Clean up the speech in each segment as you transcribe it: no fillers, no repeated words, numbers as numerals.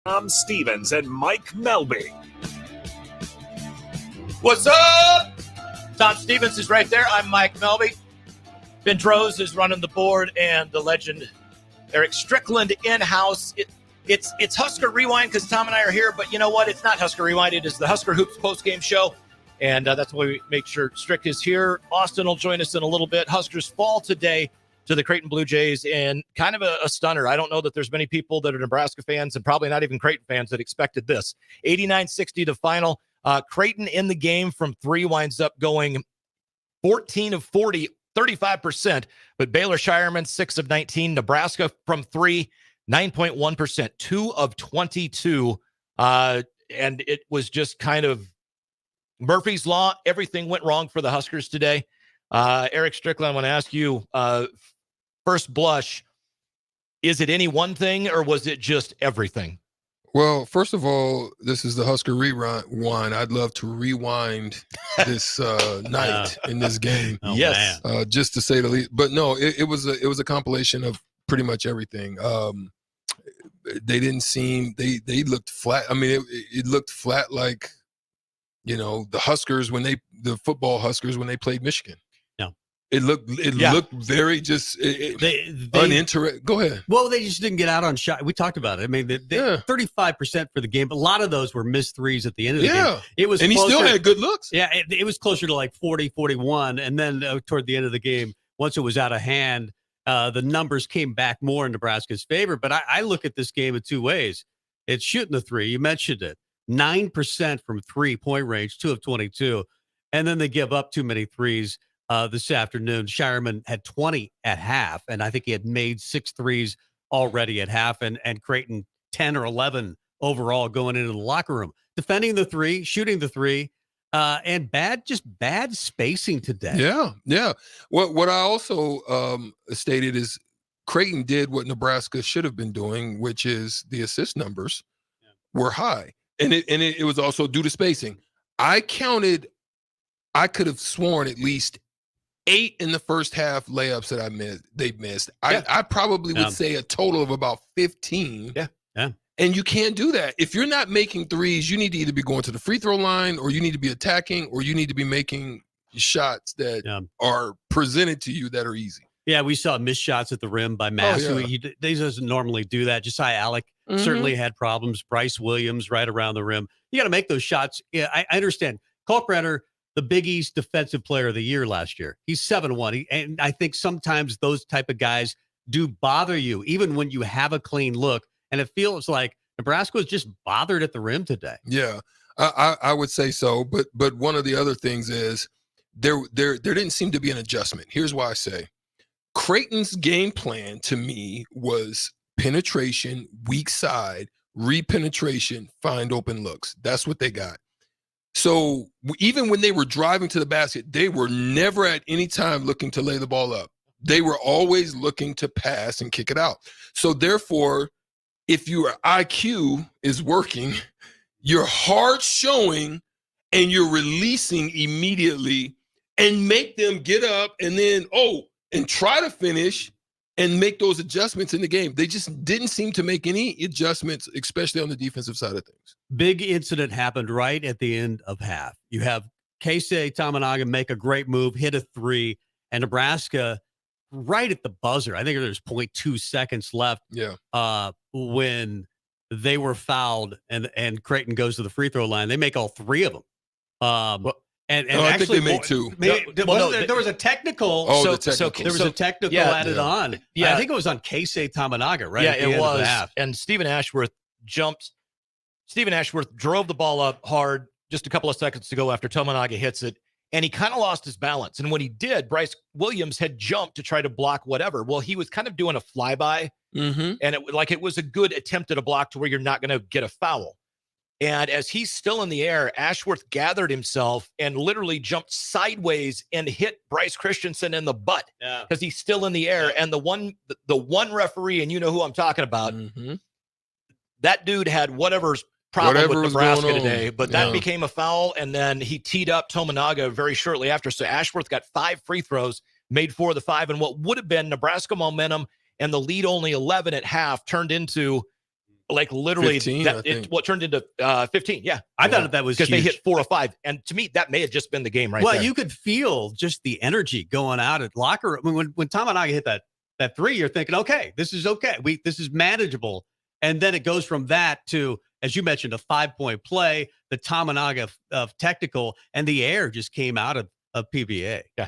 Tom Stevens and Mike Melby. What's up? Tom Stevens is right there. I'm Mike Melby. Ben Droz is running the board, and the legend Eric Strickland in-house. It's Husker Rewind because Tom and I are here, but you know what? It's not Husker Rewind. It is the Husker Hoops postgame show, and that's why we make sure Strick is here. Austin will join us in a little bit. Huskers fall today to the Creighton Blue Jays, and kind of a stunner. I don't know that there's many people that are Nebraska fans, and probably not even Creighton fans, that expected this. 89-60 to final. Creighton in the game from three winds up going 14 of 40, 35%, but Baylor Shireman 6 of 19. Nebraska from three, 9.1%, 2 of 22. And it was just kind of Murphy's Law. Everything went wrong for the Huskers today. Eric Strickland, I want to ask you, first blush, is it any one thing or was it just everything? Well, first of all, this is the Husker Rewind. I'd love to rewind this night in this game. Oh, yes, just to say the least. But no, it was a compilation of pretty much everything. They didn't seem they looked flat. I mean, it looked flat like, you know, the football Huskers when they played Michigan. It looked very just uninteresting. Go ahead. Well, they just didn't get out on shot. We talked about it. I mean, 35% for the game, but a lot of those were missed threes at the end of the game. It was, and he still had good looks. Yeah, it was closer to like 40, 41. And then toward the end of the game, once it was out of hand, the numbers came back more in Nebraska's favor. But I look at this game in two ways. It's shooting the three. You mentioned it. 9% from 3-point range, 2 of 22. And then they give up too many threes. This afternoon, Shireman had 20 at half, and I think he had made 6 threes already at half, and Creighton 10 or 11 overall going into the locker room. Defending the three, shooting the three, and bad spacing today. Yeah. What I also stated is Creighton did what Nebraska should have been doing, which is the assist numbers were high, and it was also due to spacing. I could have sworn at least 8 in the first half layups that they missed. I probably would say a total of about 15. Yeah. And you can't do that. If you're not making threes, you need to either be going to the free throw line, or you need to be attacking, or you need to be making shots that are presented to you that are easy. Yeah, we saw missed shots at the rim by Massey. He doesn't normally do that. Josiah Alec certainly had problems. Bryce Williams right around the rim. You got to make those shots. Yeah, I understand. Kalkbrenner, the Big East Defensive Player of the Year last year. He's 7-1. And I think sometimes those type of guys do bother you, even when you have a clean look. And it feels like Nebraska was just bothered at the rim today. Yeah, I would say so. But one of the other things is there didn't seem to be an adjustment. Here's why I say Creighton's game plan to me was penetration, weak side, re-penetration, find open looks. That's what they got. So even when they were driving to the basket, they were never at any time looking to lay the ball up. They were always looking to pass and kick it out. So therefore, if your IQ is working, you're hard showing and you're releasing immediately and make them get up and then, and try to finish and make those adjustments in the game. They just didn't seem to make any adjustments, especially on the defensive side of things. Big incident happened right at the end of half. You have Keisei Tamanaga make a great move, hit a three, and Nebraska right at the buzzer. I think there's 0.2 seconds left. When they were fouled and Creighton goes to the free throw line. They make all 3 of them. I think they made 2. There was a technical. There was a technical added on. Yeah, I think it was on Keisei Tamanaga, right? Yeah, it was. And Stephen Ashworth drove the ball up hard just a couple of seconds to go after Tamanaga hits it, and he kind of lost his balance. And when he did, Bryce Williams had jumped to try to block whatever. Well, he was kind of doing a flyby, and it was a good attempt at a block to where you're not going to get a foul. And as he's still in the air, Ashworth gathered himself and literally jumped sideways and hit Bryce Christensen in the butt because he's still in the air. And the one referee, and you know who I'm talking about, that dude had whatever's problem with Nebraska today, but that became a foul. And then he teed up Tamanaga very shortly after. So Ashworth got 5 free throws, made 4 of the 5, and what would have been Nebraska momentum and the lead only 11 at half turned into like literally 15, what turned into 15. Yeah. I thought that was because they huge. hit 4 or 5. And to me, that may have just been the game right well, there. you could feel just the energy going out at locker room. When Tom and I hit that three, you're thinking, okay, this is okay. This is manageable. And then it goes from that to, as you mentioned, a 5-point play, the Tamanaga of technical, and the air just came out of PBA. Yeah.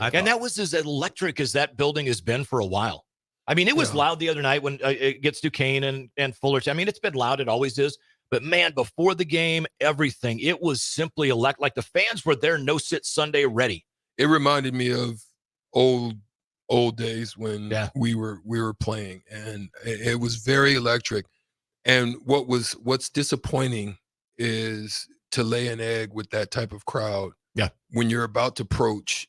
And that was as electric as that building has been for a while. I mean, it was loud the other night when it gets Duquesne and Fullerton. I mean, it's been loud. It always is. But, man, before the game, everything, it was simply like the fans were there no-sit Sunday ready. It reminded me of old days when we were playing, and it was very electric. And what's disappointing is to lay an egg with that type of crowd when you're about to approach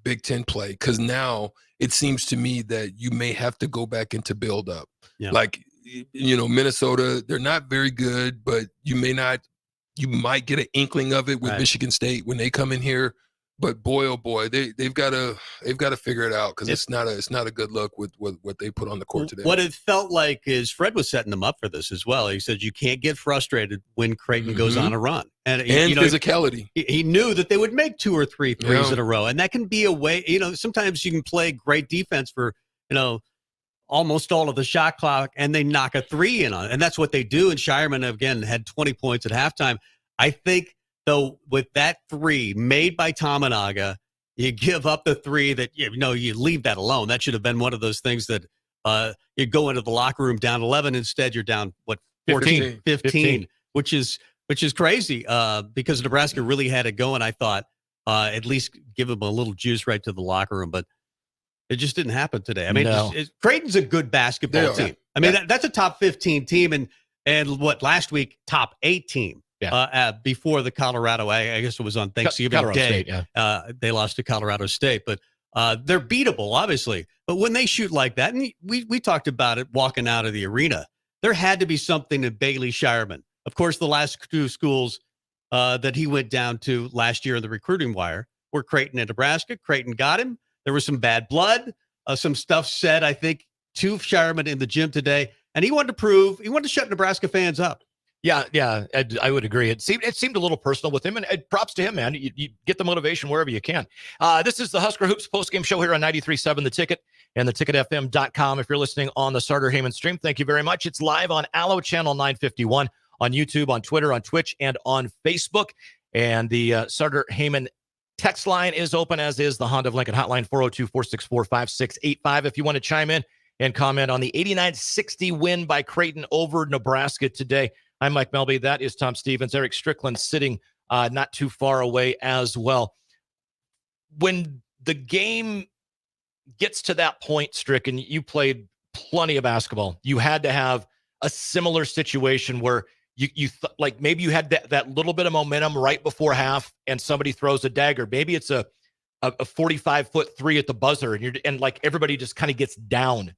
Big Ten play, because now it seems to me that you may have to go back into build up. Like, Minnesota, they're not very good, but you might get an inkling of it with Michigan State when they come in here. But boy, oh boy, they've got to figure it out, because it's not a good look with what they put on the court today. What it felt like is Fred was setting them up for this as well. He said you can't get frustrated when Creighton goes on a run, and physicality. He knew that they would make 2 or 3 threes in a row, and that can be a way. Sometimes you can play great defense for almost all of the shot clock, and they knock a 3 in on it, and that's what they do. And Shireman again had 20 points at halftime. I think, though, with that 3 made by Tamanaga, you give up the 3 that, you leave that alone. That should have been one of those things that you go into the locker room down 11. Instead, you're down, 15, which is crazy because Nebraska really had it going. I thought at least give them a little juice right to the locker room, but it just didn't happen today. I mean, Creighton's a good basketball team. I mean, that's a top 15 team, and last week, top 8 team. Before the Colorado, I guess it was on Thanksgiving Day. State, they lost to Colorado State, but they're beatable, obviously. But when they shoot like that, and we talked about it walking out of the arena, there had to be something in Bailey Shireman. Of course, the last 2 schools that he went down to last year in the recruiting wire were Creighton and Nebraska. Creighton got him. There was some bad blood, some stuff said, I think, to Shireman in the gym today, and he wanted to shut Nebraska fans up. Yeah, I would agree. It seemed a little personal with him, and props to him, man. You get the motivation wherever you can. This is the Husker Hoops postgame show here on 93.7 The Ticket and theticketfm.com. If you're listening on the Sartor Heyman stream, thank you very much. It's live on Allo Channel 951, on YouTube, on Twitter, on Twitch, and on Facebook. And the Sartor Heyman text line is open, as is the Honda of Lincoln hotline, 402-464-5685. If you want to chime in and comment on the 89-60 win by Creighton over Nebraska today. I'm Mike Melby. That is Tom Stevens. Eric Strickland sitting not too far away as well. When the game gets to that point, Strick, and you played plenty of basketball, you had to have a similar situation where like maybe you had that little bit of momentum right before half and somebody throws a dagger. Maybe it's a 45-foot 3 at the buzzer, and like everybody just kind of gets down.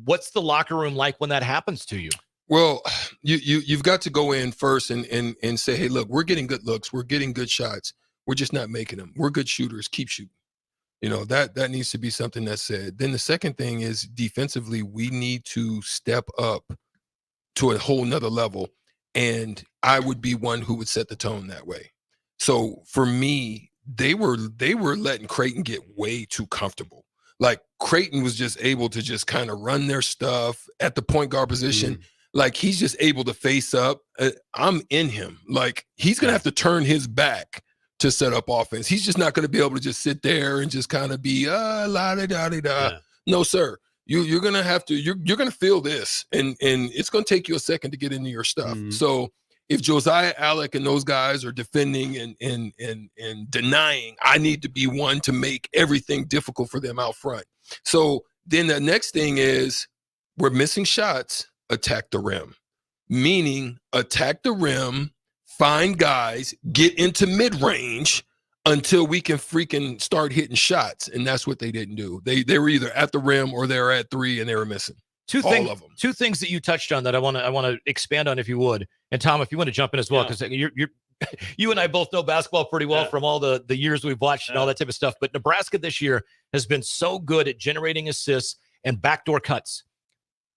What's the locker room like when that happens to you? Well, you've got to go in first and say, hey, look, we're getting good looks. We're getting good shots. We're just not making them. We're good shooters. Keep shooting. That needs to be something that's said. Then the second thing is defensively, we need to step up to a whole nother level. And I would be one who would set the tone that way. So for me, they were letting Creighton get way too comfortable. Like Creighton was just able to just kind of run their stuff at the point guard position. Like he's just able to face up. I'm in him. Like he's going to have to turn his back to set up offense. He's just not going to be able to just sit there and just kind of be la-di-da-di-da. No, sir. You're going to have to, you're going to feel this, and it's going to take you a second to get into your stuff. So if Josiah Alec and those guys are defending and denying, I need to be one to make everything difficult for them out front. So then the next thing is we're missing shots. Attack the rim, meaning attack the rim, find guys, get into mid-range until we can freaking start hitting shots. And that's what they didn't do. They were either at the rim or they were at 3 and they were missing. Two things that you touched on that I want to expand on, if you would. And Tom, if you want to jump in as well, because you and I both know basketball pretty well from all the years we've watched and all that type of stuff. But Nebraska this year has been so good at generating assists and backdoor cuts.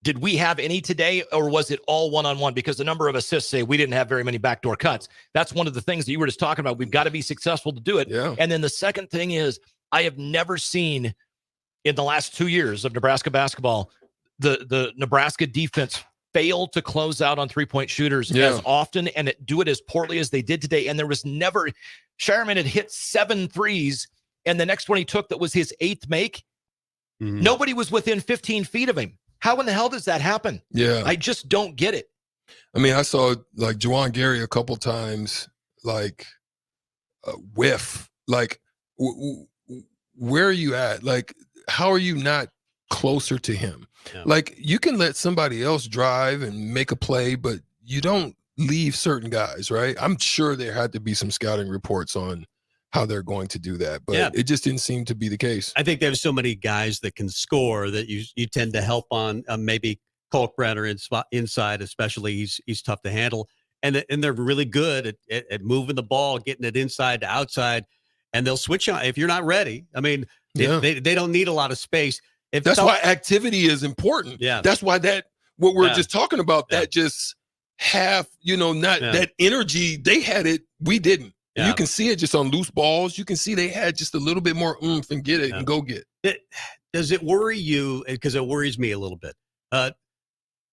Did we have any today, or was it all one-on-one? Because the number of assists say we didn't have very many backdoor cuts. That's one of the things that you were just talking about. We've got to be successful to do it. Yeah. And then the second thing is, I have never seen in the last 2 years of Nebraska basketball, the Nebraska defense fail to close out on three-point shooters as often and do it as poorly as they did today. And there was never, Shireman had hit 7 threes, and the next one he took that was his 8th make. Nobody was within 15 feet of him. How in the hell does that happen? Yeah. I just don't get it. I mean, I saw like Juwan Gary a couple times, like whiff. Like, where are you at? Like, how are you not closer to him? Yeah. Like, you can let somebody else drive and make a play, but you don't leave certain guys, right? I'm sure there had to be some scouting reports on how they're going to do that, but it just didn't seem to be the case. I think there's so many guys that can score that you tend to help on maybe Kalkbrenner inside, especially he's tough to handle, and they're really good at moving the ball, getting it inside to outside, and they'll switch on if you're not ready. I mean, they don't need a lot of space. That's why activity is important. Yeah, that's why what we're just talking about, that just half, that energy, they had it, we didn't. Yeah. You can see it just on loose balls. You can see they had just a little bit more oomph and get it and go get it. Does it worry you? Because it worries me a little bit.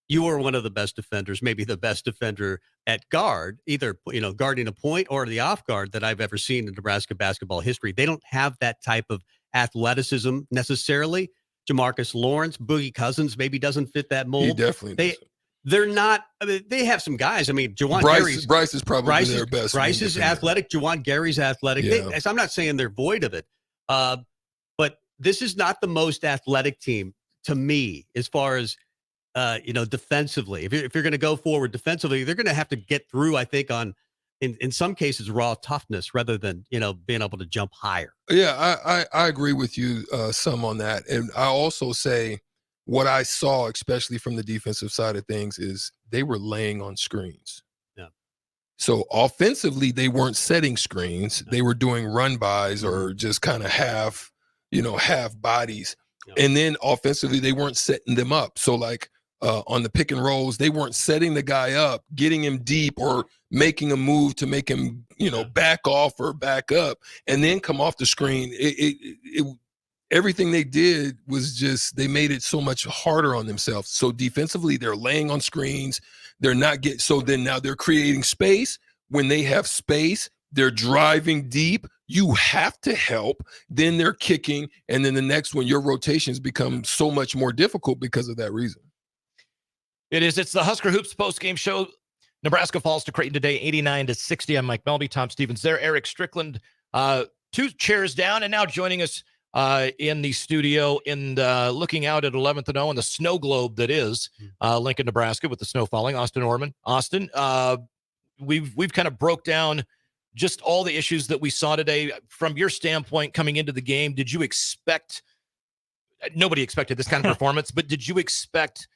You are one of the best defenders, maybe the best defender at guard, either guarding a point or the off guard that I've ever seen in Nebraska basketball history. They don't have that type of athleticism necessarily. Jamarcus Lawrence, Boogie Cousins maybe doesn't fit that mold. He definitely doesn't. They're not. I mean, they have some guys. I mean, Bryce is probably their best. Bryce is athletic. Juwan Gary's athletic. Yeah. I'm not saying they're void of it, but this is not the most athletic team to me as far as defensively. If you're going to go forward defensively, they're going to have to get through. I think in some cases raw toughness rather than being able to jump higher. Yeah, I agree with you some on that, and I also say, what I saw, especially from the defensive side of things, is they were laying on screens. Yeah. So offensively, they weren't setting screens. They were doing run bys or just kind of half bodies. Yeah. And then offensively, they weren't setting them up. So like on the pick and rolls, they weren't setting the guy up, getting him deep or making a move to make him, back off or back up and then come off the screen. Everything they did was just, they made it so much harder on themselves. So defensively, they're laying on screens. They're not so then now they're creating space. When they have space, they're driving deep. You have to help. Then they're kicking. And then the next one, your rotations become so much more difficult because of that reason. It's the Husker Hoops post-game show. Nebraska falls to Creighton today, 89-60. I'm Mike Melby, Tom Stevens there. Eric Strickland, 2 chairs down, and now joining us in the studio and looking out at 11th and 0 in the snow globe that is Lincoln, Nebraska, with the snow falling. Austin Orman. Austin, we've kind of broke down just all the issues that we saw today. From your standpoint, coming into the game, did you expect? Nobody expected this kind of performance, but did you expect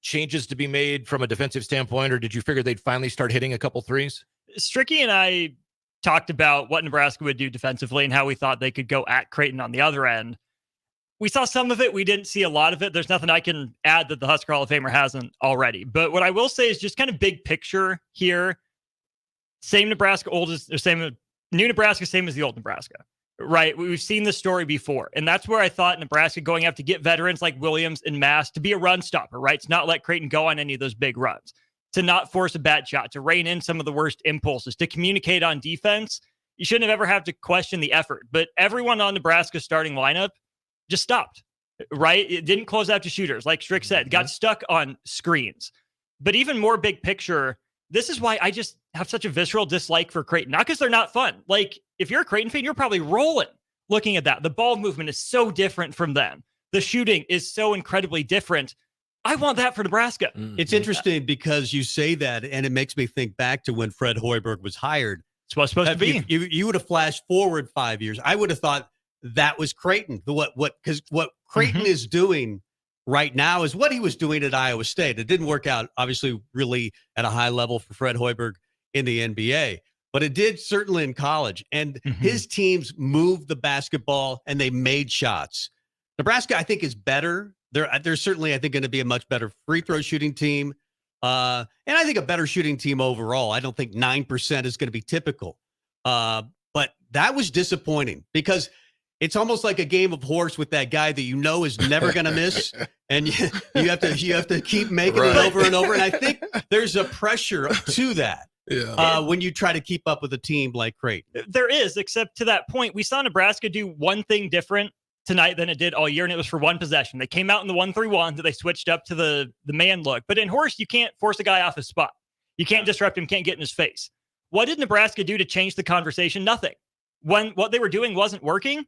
changes to be made from a defensive standpoint, or did you figure they'd finally start hitting a couple threes? Stricky and I talked about what Nebraska would do defensively and how we thought they could go at Creighton on the other end. We saw some of it. We didn't see a lot of it. There's nothing I can add that the Husker Hall of Famer hasn't already. But what I will say is just kind of big picture here. Same Nebraska, new Nebraska, same as the old Nebraska, right? We've seen this story before. And that's where I thought Nebraska going out to get veterans like Williams and Mass to be a run stopper, right? To not let Creighton go on any of those big runs, to not force a bad shot, to rein in some of the worst impulses, to communicate on defense. You shouldn't have ever had to question the effort. But everyone on Nebraska's starting lineup just stopped, right? It didn't close out to shooters. Like Strick said, got stuck on screens. But even more big picture, this is why I just have such a visceral dislike for Creighton. Not because they're not fun. Like, if you're a Creighton fan, you're probably rolling looking at that. The ball movement is so different from them. The shooting is so incredibly different. I want that for Nebraska. It's interesting because you say that, and it makes me think back to when Fred Hoiberg was hired. It's what's supposed to be. You would have flashed forward 5 years. I would have thought that was Creighton. Because what Creighton is doing right now is what he was doing at Iowa State. It didn't work out, obviously, really at a high level for Fred Hoiberg in the NBA, but it did certainly in college. And his teams moved the basketball and they made shots. Nebraska, I think, is better They're certainly, I think, going to be a much better free throw shooting team. And I think a better shooting team overall. I don't think 9% is going to be typical. But that was disappointing because it's almost like a game of horse with that guy that you know is never going to miss. And you have to keep making it over and over. And I think there's a pressure to that. Yeah. When you try to keep up with a team like Creighton. There is, except to that point, we saw Nebraska do one thing different tonight than it did all year, and it was for one possession. They came out in the 1-3-1, that they switched up to the man look. But in horse, you can't force a guy off his spot. You can't disrupt him, can't get in his face. What did Nebraska do to change the conversation? Nothing. When what they were doing wasn't working,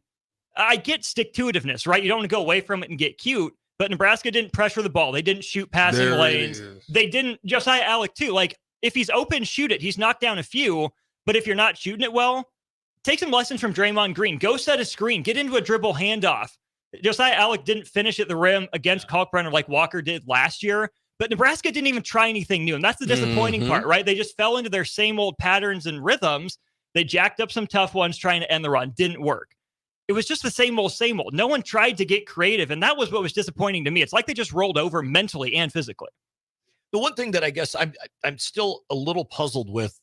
I get stick-to-itiveness, right? You don't want to go away from it and get cute, but Nebraska didn't pressure the ball. They didn't shoot passing lanes. They didn't, Josiah Alec too, like, if he's open, shoot it. He's knocked down a few, but if you're not shooting it well, take some lessons from Draymond Green. Go set a screen. Get into a dribble handoff. Josiah Alec didn't finish at the rim against Kalkbrenner like Walker did last year, but Nebraska didn't even try anything new, and that's the disappointing part, right? They just fell into their same old patterns and rhythms. They jacked up some tough ones trying to end the run. Didn't work. It was just the same old, same old. No one tried to get creative, and that was what was disappointing to me. It's like they just rolled over mentally and physically. The one thing that I guess I'm still a little puzzled with,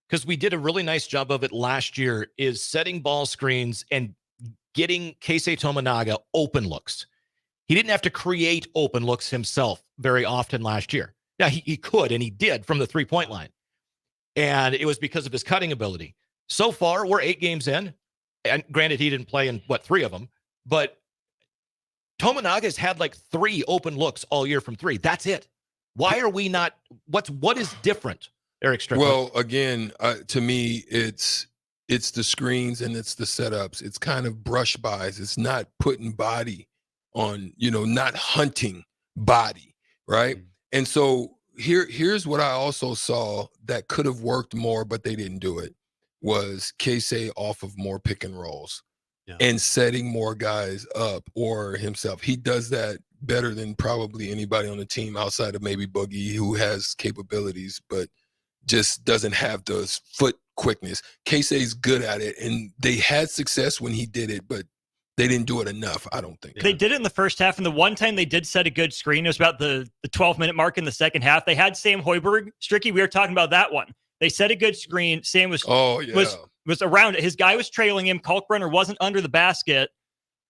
because we did a really nice job of it last year, is setting ball screens and getting Keisei Tominaga open looks. He didn't have to create open looks himself very often last year. Now, he could, and he did from the three-point line. And it was because of his cutting ability. So far, we're 8 games in. And granted, he didn't play in, 3 of them. But Tominaga's had like 3 open looks all year from 3. That's it. Why are we not? What is different, Eric Strickland? Well, again, to me, it's the screens and it's the setups. It's kind of brush bys. It's not putting body on, not hunting body, right? And so here's what I also saw that could have worked more, but they didn't do it, was Keisei off of more pick and rolls and setting more guys up or himself. He does that better than probably anybody on the team outside of maybe Boogie, who has capabilities, but just doesn't have the foot quickness. Keisei's good at it, and they had success when he did it, but they didn't do it enough, I don't think. They did it in the first half, and the one time they did set a good screen, it was about the 12-minute mark in the second half. They had Sam Hoiberg. Stricky, we were talking about that one. They set a good screen. Sam was around it. His guy was trailing him. Kalkbrenner wasn't under the basket.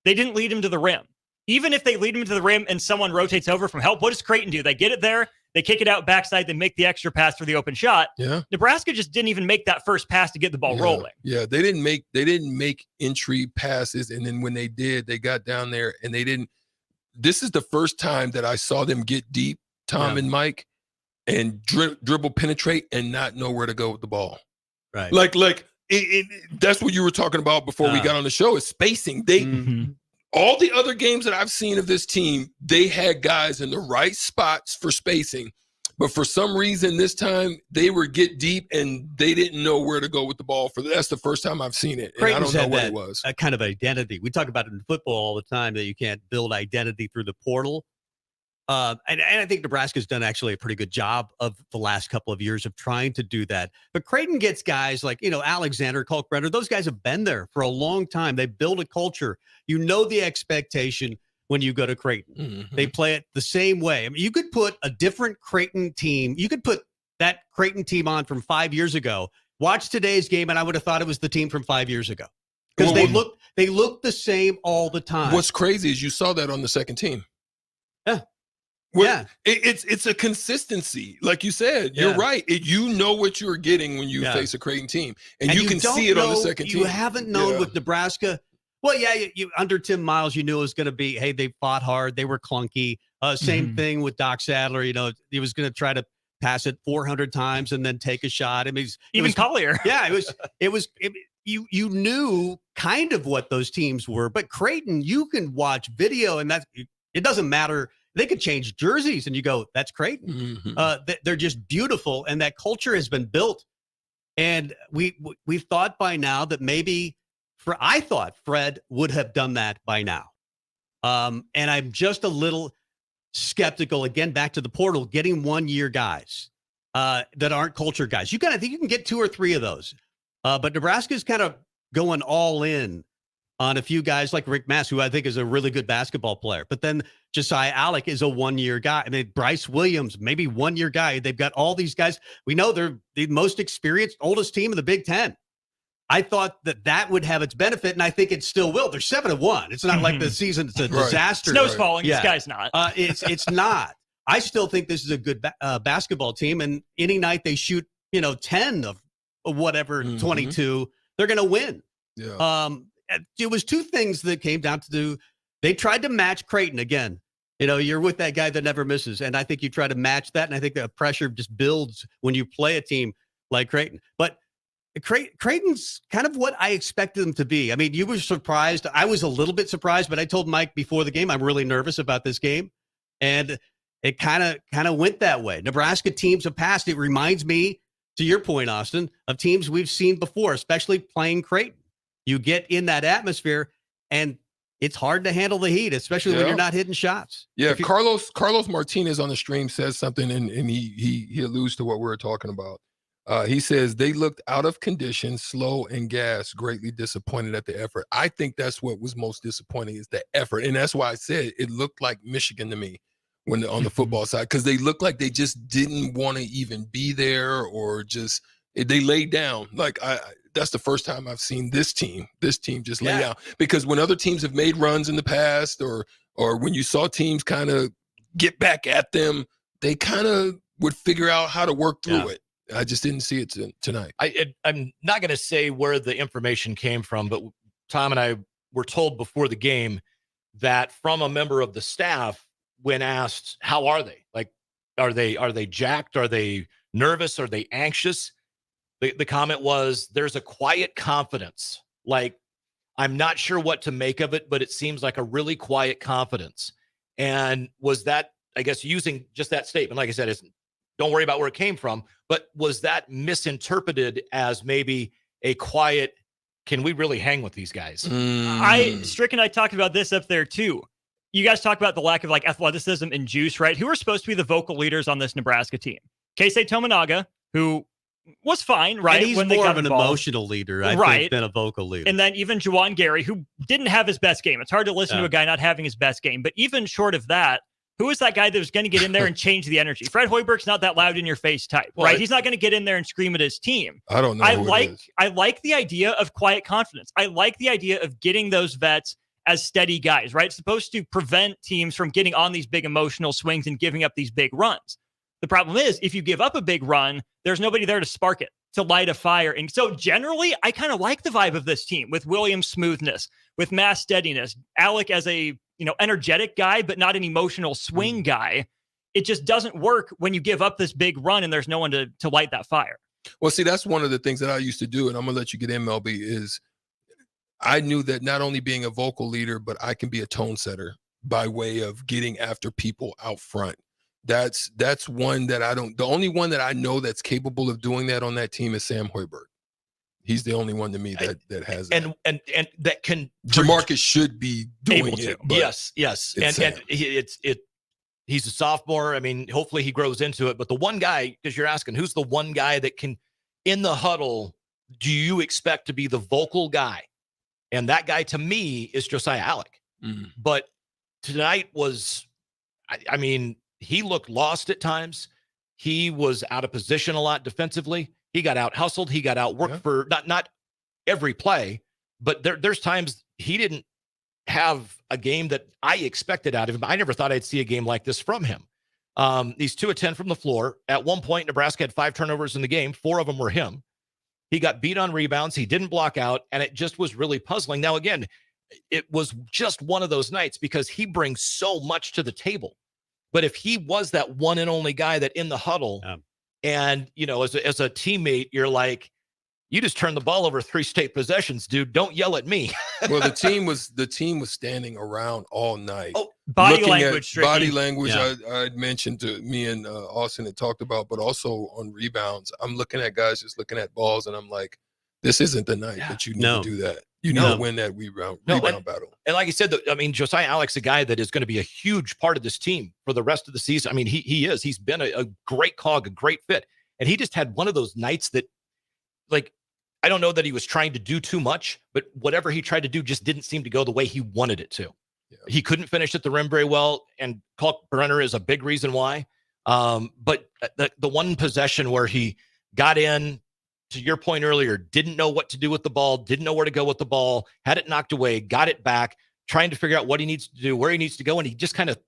They didn't lead him to the rim. Even if they lead him to the rim and someone rotates over from help, what does Creighton do? They get it there. They kick it out backside. They make the extra pass for the open shot. Yeah. Nebraska just didn't even make that first pass to get the ball rolling. Yeah, they didn't make entry passes, and then when they did, they got down there and they didn't. This is the first time that I saw them get deep, Tom and Mike, and dribble, penetrate, and not know where to go with the ball. Right. Like that's what you were talking about before we got on the show, is spacing. All the other games that I've seen of this team, they had guys in the right spots for spacing. But for some reason this time, they were get deep and they didn't know where to go with the ball. That's the first time I've seen it. And I don't know what it was. A kind of identity. We talk about it in football all the time, that you can't build identity through the portal. And I think Nebraska's done actually a pretty good job of the last couple of years of trying to do that. But Creighton gets guys like, Alexander, Kalkbrenner. Those guys have been there for a long time. They build a culture. You know the expectation when you go to Creighton. Mm-hmm. They play it the same way. I mean, you could put a different Creighton team. You could put that Creighton team on from 5 years ago. Watch today's game, and I would have thought it was the team from 5 years ago. Because they look the same all the time. What's crazy is you saw that on the second team. Yeah. It's a consistency. Like you said, you're right. You know what you're getting when you face a Creighton team. And you can see it on the second team. You haven't known with Nebraska. Well, you under Tim Miles, you knew it was going to be, hey, they fought hard. They were clunky. Same thing with Doc Sadler. He was going to try to pass it 400 times and then take a shot. I mean, even Collier. Yeah, you knew kind of what those teams were. But Creighton, you can watch video, and it doesn't matter. They could change jerseys and you go, that's Creighton. Mm-hmm. They're just beautiful. And that culture has been built. And we've thought by now that maybe I thought Fred would have done that by now. And I'm just a little skeptical, again, back to the portal, getting 1-year guys that aren't culture guys. I think you can get 2 or 3 of those. But Nebraska's kind of going all in on a few guys like Rick Mass, who I think is a really good basketball player. But then Josiah Alec is a one-year guy. I mean, Bryce Williams, maybe one-year guy. They've got all these guys. We know they're the most experienced, oldest team in the Big Ten. I thought that would have its benefit, and I think it still will. They're 7-1. It's not like the season is a disaster. Snow's falling. Yeah. This guy's not. It's not. I still think this is a good basketball team, and any night they shoot, 10 of whatever, 22, they're going to win. Yeah. It was two things that came down to they tried to match Creighton again. You're with that guy that never misses, and I think you try to match that, and I think the pressure just builds when you play a team like Creighton. But Creighton's kind of what I expected them to be. I mean, you were surprised. I was a little bit surprised, but I told Mike before the game I'm really nervous about this game, and it kind of went that way. Nebraska teams have passed. It reminds me, to your point, Austin, of teams we've seen before, especially playing Creighton. You get in that atmosphere, and it's hard to handle the heat, especially when you're not hitting shots. Yeah, Carlos Martinez on the stream says something, and he alludes to what we were talking about. He says they looked out of condition, slow, and gassed, greatly disappointed at the effort. I think that's what was most disappointing is the effort, and that's why I said it looked like Michigan to me when on the football side, because they looked like they just didn't want to even be there, or just they laid down. Like that's the first time I've seen this team just lay down, because when other teams have made runs in the past, or when you saw teams kind of get back at them, they kind of would figure out how to work through it. I just didn't see it tonight. I'm not going to say where the information came from, but Tom and I were told before the game that from a member of the staff, when asked, how are they? Like, are they jacked? Are they nervous? Are they anxious? The comment was, there's a quiet confidence. Like, I'm not sure what to make of it, but it seems like a really quiet confidence. And was that, I guess, using just that statement, like I said, don't worry about where it came from, but was that misinterpreted as maybe a quiet, can we really hang with these guys? Strick and I talked about this up there too. You guys talk about the lack of like athleticism and juice, right? Who are supposed to be the vocal leaders on this Nebraska team? Keisei Tominaga, who was fine, right? And he's more of an emotional leader, I think, than a vocal leader. And then even Juwan Gary, who didn't have his best game. It's hard to listen to a guy not having his best game. But even short of that, who is that guy that was going to get in there and change the energy? Fred Hoiberg's not that loud in your face type, right? He's not going to get in there and scream at his team. I don't know. I like the idea of quiet confidence. I like the idea of getting those vets as steady guys, right? It's supposed to prevent teams from getting on these big emotional swings and giving up these big runs. The problem is, if you give up a big run, there's nobody there to spark it, to light a fire. And so generally, I kind of like the vibe of this team with Williams' smoothness, with Mass steadiness, Alec as a energetic guy, but not an emotional swing guy. It just doesn't work when you give up this big run and there's no one to light that fire. Well, see, that's one of the things that I used to do, and I'm going to let you get in, Melby, is I knew that not only being a vocal leader, but I can be a tone setter by way of getting after people out front. That's one that the only one that I know that's capable of doing that on that team is Sam Hoiberg. He's the only one to me that has that. And that can Jamarcus should be doing it. Yes. And he's a sophomore. I mean, hopefully he grows into it. But the one guy, because you're asking, who's the one guy that can, in the huddle, do you expect to be the vocal guy? And that guy to me is Josiah Alec. But tonight was, I mean, he looked lost at times. He was out of position a lot defensively. He got out hustled. He got out worked for not every play, but there's times he didn't have a game that I expected out of him. I never thought I'd see a game like this from him. He's 2 of 10 from the floor. At one point, Nebraska had 5 turnovers in the game. 4 of them were him. He got beat on rebounds. He didn't block out, and it just was really puzzling. Now, again, it was just one of those nights because he brings so much to the table. But if he was that one and only guy that in the huddle, and, as a teammate, you're like, you just turned the ball over 3 straight possessions, dude. Don't yell at me. Well, the team was standing around all night. Oh, body language. I mentioned to me and Austin had talked about, but also on rebounds. I'm looking at guys just looking at balls, and I'm like, this isn't the night that you need to do that. You need to win that rebound battle. And like I said, Josiah Alec's a guy that is going to be a huge part of this team for the rest of the season. I mean, he is. He's been a great cog, a great fit. And he just had one of those nights that, like, I don't know that he was trying to do too much, but whatever he tried to do just didn't seem to go the way he wanted it to. Yeah. He couldn't finish at the rim very well, and Kalkbrenner is a big reason why. But the one possession where he got in, to your point earlier, didn't know what to do with the ball, didn't know where to go with the ball, had it knocked away, got it back, trying to figure out what he needs to do, where he needs to go, and he just kind of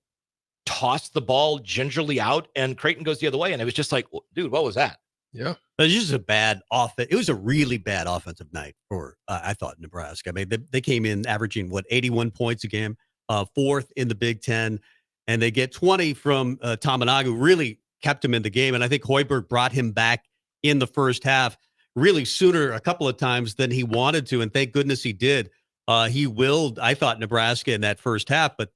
tossed the ball gingerly out, and Creighton goes the other way, and it was just like, dude, what was that? Yeah. It was just a bad offense. It was a really bad offensive night for, I thought, Nebraska. I mean, they came in averaging, 81 points a game, fourth in the Big Ten, and they get 20 from Tominaga, really kept him in the game. And I think Hoiberg brought him back in the first half really sooner a couple of times than he wanted to, and thank goodness he did. He willed, I thought, Nebraska in that first half, but,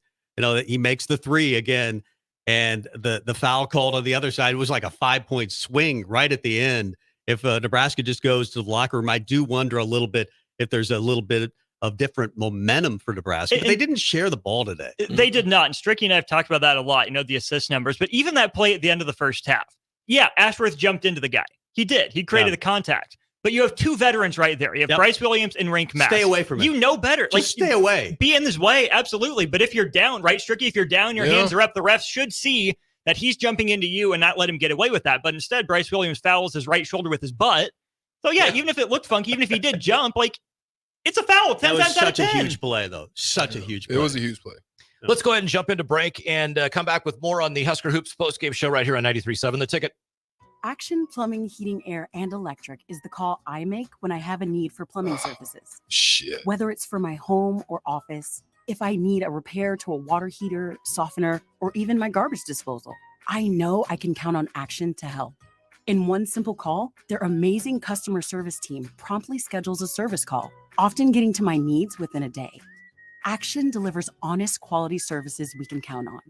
he makes the three again. And the foul called on the other side was like a 5-point swing right at the end. If Nebraska just goes to the locker room, I do wonder a little bit if there's a little bit of different momentum for Nebraska. But they didn't share the ball today. They did not. And Stricky and I have talked about that a lot, the assist numbers. But even that play at the end of the first half, yeah, Ashworth jumped into the guy. He did. He created the contact. But you have two veterans right there. You have Bryce Williams and Rink Mass. Stay away from it. You know better. Just stay away. Be in his way, absolutely. But if you're down, right, Stricky, if you're down, your hands are up, the refs should see that he's jumping into you and not let him get away with that. But instead, Bryce Williams fouls his right shoulder with his butt. So, even if it looked funky, even if he did jump, it's a foul. 10 that was times out of 10. Such a huge play, though. Such a huge play. It was a huge play. Let's go ahead and jump into break and come back with more on the Husker Hoops postgame show right here on 93.7 The Ticket. Action Plumbing, Heating, Air, and Electric is the call I make when I have a need for plumbing services. Shit. Whether it's for my home or office, if I need a repair to a water heater, softener, or even my garbage disposal, I know I can count on Action to help. In one simple call, their amazing customer service team promptly schedules a service call, often getting to my needs within a day. Action delivers honest quality services we can count on.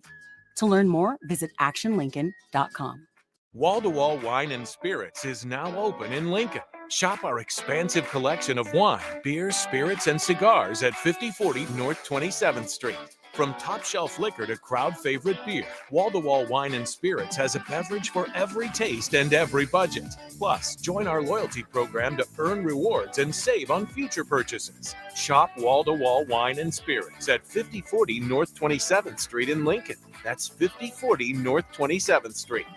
To learn more, visit actionlincoln.com. Wall-to-Wall Wine and Spirits is now open in Lincoln. Shop our expansive collection of wine, beers, spirits, and cigars at 5040 North 27th Street. From top-shelf liquor to crowd-favorite beer, Wall-to-Wall Wine and Spirits has a beverage for every taste and every budget. Plus, join our loyalty program to earn rewards and save on future purchases. Shop Wall-to-Wall Wine and Spirits at 5040 North 27th Street in Lincoln. That's 5040 North 27th Street.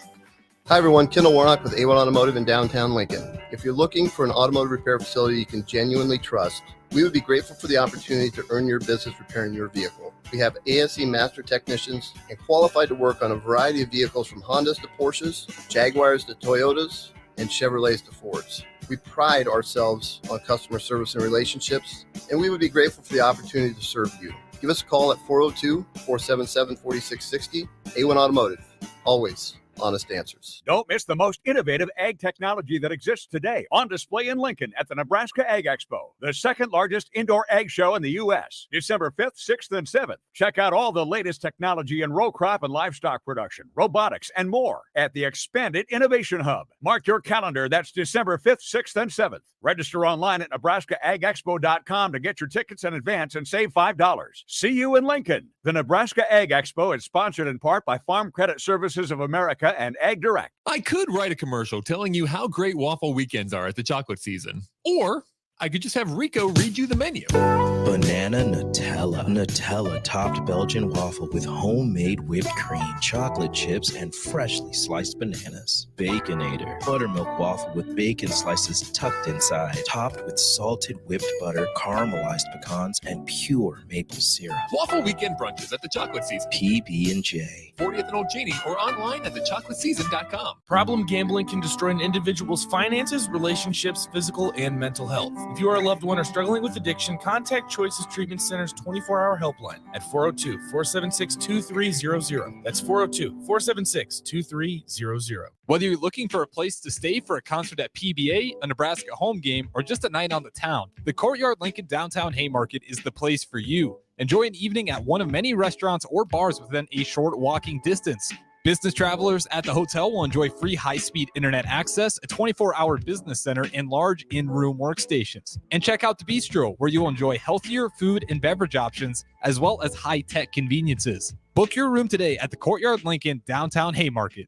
Hi everyone, Kendall Warnock with A1 Automotive in downtown Lincoln. If you're looking for an automotive repair facility you can genuinely trust, we would be grateful for the opportunity to earn your business repairing your vehicle. We have ASE master technicians and qualified to work on a variety of vehicles from Hondas to Porsches, Jaguars to Toyotas, and Chevrolets to Fords. We pride ourselves on customer service and relationships, and we would be grateful for the opportunity to serve you. Give us a call at 402-477-4660. A1 Automotive, always honest answers. Don't miss the most innovative ag technology that exists today on display in Lincoln at the Nebraska Ag Expo, the second largest indoor ag show in the U.S. December 5th, 6th, and 7th. Check out all the latest technology in row crop and livestock production, robotics, and more at the expanded Innovation Hub. Mark your calendar. That's December 5th, 6th, and 7th. Register online at NebraskaAgExpo.com to get your tickets in advance and save $5. See you in Lincoln. The Nebraska Ag Expo is sponsored in part by Farm Credit Services of America and Ag Direct. I could write a commercial telling you how great waffle weekends are at the chocolate season. Or I could just have Rico read you the menu. Banana Nutella. Nutella topped Belgian waffle with homemade whipped cream, chocolate chips, and freshly sliced bananas. Baconator. Buttermilk waffle with bacon slices tucked inside, topped with salted whipped butter, caramelized pecans, and pure maple syrup. Waffle weekend brunches at the chocolate season. PB&J. 40th and Old Cheney or online at thechocolateseason.com. Problem gambling can destroy an individual's finances, relationships, physical, and mental health. If you are a loved one or struggling with addiction, contact Choices Treatment Center's 24-hour helpline at 402-476-2300. That's 402-476-2300. Whether you're looking for a place to stay for a concert at PBA, a Nebraska home game, or just a night on the town, the Courtyard Lincoln Downtown Haymarket is the place for you. Enjoy an evening at one of many restaurants or bars within a short walking distance. Business travelers at the hotel will enjoy free high-speed internet access, a 24-hour business center, and large in-room workstations. And check out the Bistro, where you'll enjoy healthier food and beverage options, as well as high-tech conveniences. Book your room today at the Courtyard Lincoln Downtown Haymarket.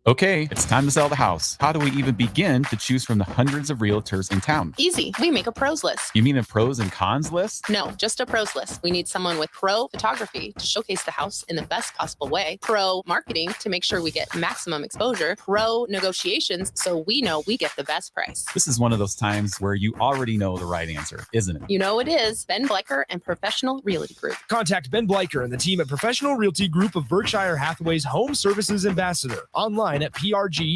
Okay, it's time to sell the house. How do we even begin to choose from the hundreds of realtors in town? Easy. We make a pros list. You mean a pros and cons list? No, just a pros list. We need someone with pro photography to showcase the house in the best possible way, pro marketing to make sure we get maximum exposure, pro negotiations so we know we get the best price. This is one of those times where you already know the right answer, isn't it? You know it is. Ben Bleicher and Professional Realty Group. Contact Ben Bleicher and the team at Professional Realty Group of Berkshire Hathaway's Home Services Ambassador. Online at prg-ne.com.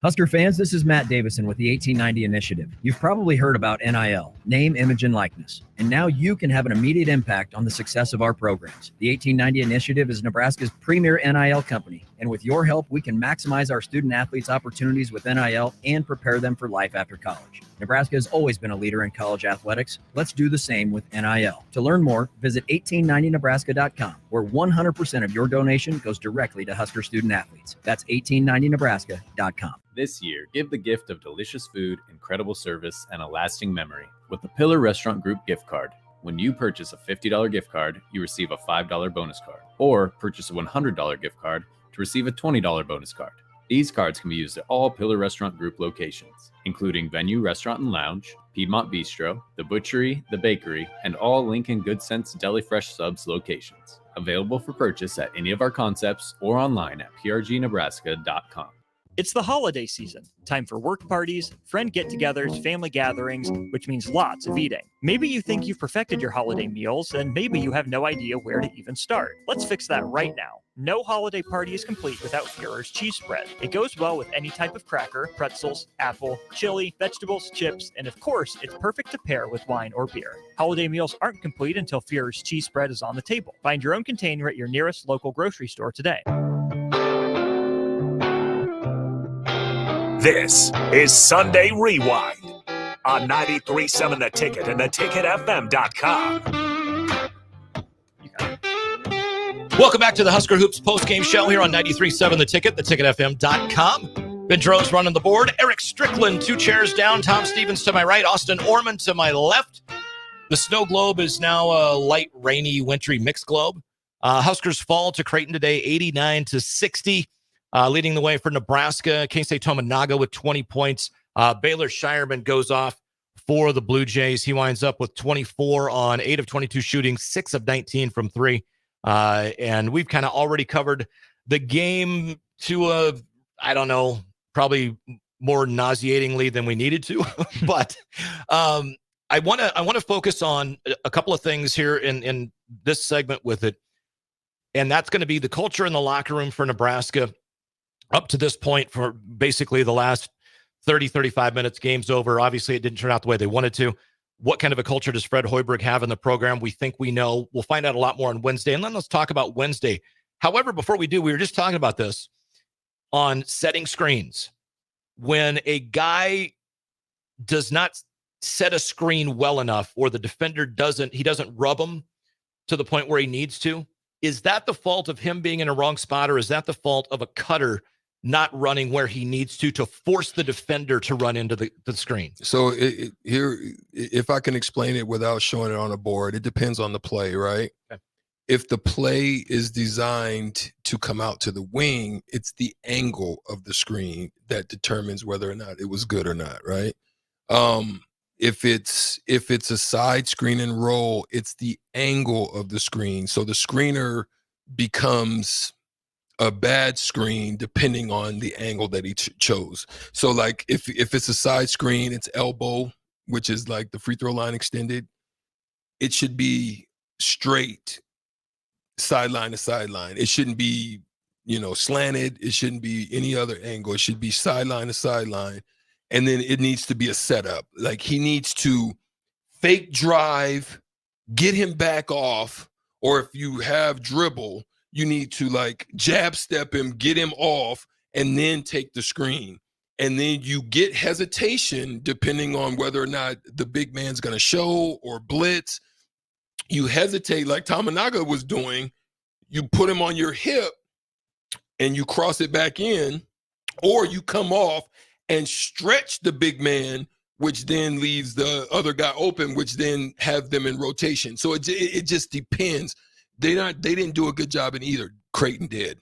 Husker fans, this is Matt Davison with the 1890 Initiative. You've probably heard about NIL, name, image, and likeness. And now you can have an immediate impact on the success of our programs. The 1890 Initiative is Nebraska's premier NIL company. And with your help, we can maximize our student athletes' opportunities with NIL and prepare them for life after college. Nebraska has always been a leader in college athletics. Let's do the same with NIL. To learn more, visit 1890nebraska.com, where 100% of your donation goes directly to Husker student athletes. That's 1890nebraska.com. This year, give the gift of delicious food, incredible service, and a lasting memory with the Pillar Restaurant Group gift card. When you purchase a $50 gift card, you receive a $5 bonus card, or purchase a $100 gift card to receive a $20 bonus card. These cards can be used at all Pillar Restaurant Group locations, including Venue Restaurant and Lounge, Piedmont Bistro, The Butchery, The Bakery, and all Lincoln Good Sense Deli Fresh Subs locations. Available for purchase at any of our concepts or online at prgnebraska.com. It's the holiday season. Time for work parties, friend get-togethers, family gatherings, which means lots of eating. Maybe you think you've perfected your holiday meals, and maybe you have no idea where to even start. Let's fix that right now. No holiday party is complete without Führer's cheese spread. It goes well with any type of cracker, pretzels, apple, chili, vegetables, chips, and of course, it's perfect to pair with wine or beer. Holiday meals aren't complete until Führer's cheese spread is on the table. Find your own container at your nearest local grocery store today. This is Sunday Rewind on 93.7 The Ticket and theticketfm.com. Welcome back to the Husker Hoops postgame show here on 93.7 The Ticket, theticketfm.com. Ben Droz running the board. Eric Strickland, 2 chairs down. Tom Stevens to my right. Austin Orman to my left. The snow globe is now a light, rainy, wintry mixed globe. Huskers fall to Creighton today, 89-60. Leading the way for Nebraska, Keisei Tominaga with 20 points. Baylor Shireman goes off for the Blue Jays. He winds up with 24 on 8 of 22 shooting, 6 of 19 from 3. And we've kind of already covered the game to probably more nauseatingly than we needed to. But I want to focus on a couple of things here in this segment with it. And that's going to be the culture in the locker room for Nebraska. Up to this point, for basically the last 30, 35 minutes, game's over. Obviously, it didn't turn out the way they wanted to. What kind of a culture does Fred Hoiberg have in the program? We think we know. We'll find out a lot more on Wednesday. And then let's talk about Wednesday. However, before we do, we were just talking about this on setting screens. When a guy does not set a screen well enough, or the defender doesn't rub him to the point where he needs to, is that the fault of him being in a wrong spot, or is that the fault of a cutter not running where he needs to force the defender to run into the screen? So here, if I can explain it without showing it on a board, it depends on the play, right? Okay. If the play is designed to come out to the wing, it's the angle of the screen that determines whether or not it was good or not, right? If it's a side screen and roll, it's the angle of the screen. So the screener becomes a bad screen depending on the angle that he chose. So like if it's a side screen, it's elbow, which is like the free throw line extended. It should be straight sideline to sideline. It shouldn't be, slanted. It shouldn't be any other angle. It should be sideline to sideline. And then it needs to be a setup. Like he needs to fake drive, get him back off, or if you have dribble, you need to like jab step him, get him off, and then take the screen. And then you get hesitation depending on whether or not the big man's going to show or blitz. You hesitate like Tominaga was doing. You put him on your hip and you cross it back in, or you come off and stretch the big man, which then leaves the other guy open, which then have them in rotation. So it just depends. They didn't do a good job in either. Creighton did.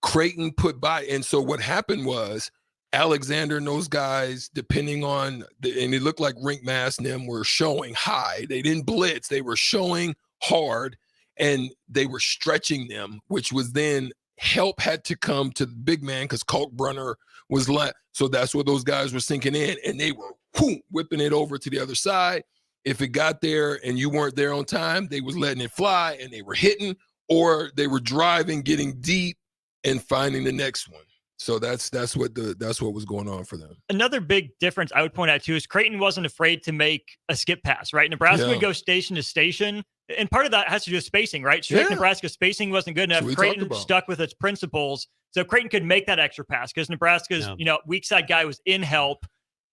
Creighton put by. And so what happened was Alexander and those guys, depending on, and it looked like Rink Mass and them were showing high. They didn't blitz. They were showing hard, and they were stretching them, which was then help had to come to the big man because Kalkbrenner was left. So that's what those guys were sinking in, and they were whipping it over to the other side. If it got there and you weren't there on time, they was letting it fly, and they were hitting, or they were driving, getting deep, and finding the next one. So that's what was going on for them. Another big difference I would point out too is Creighton wasn't afraid to make a skip pass, right? Nebraska would go station to station, and part of that has to do with spacing, right? Strict Nebraska spacing wasn't good enough. Creighton stuck with its principles, so Creighton could make that extra pass because Nebraska's weak side guy was in help.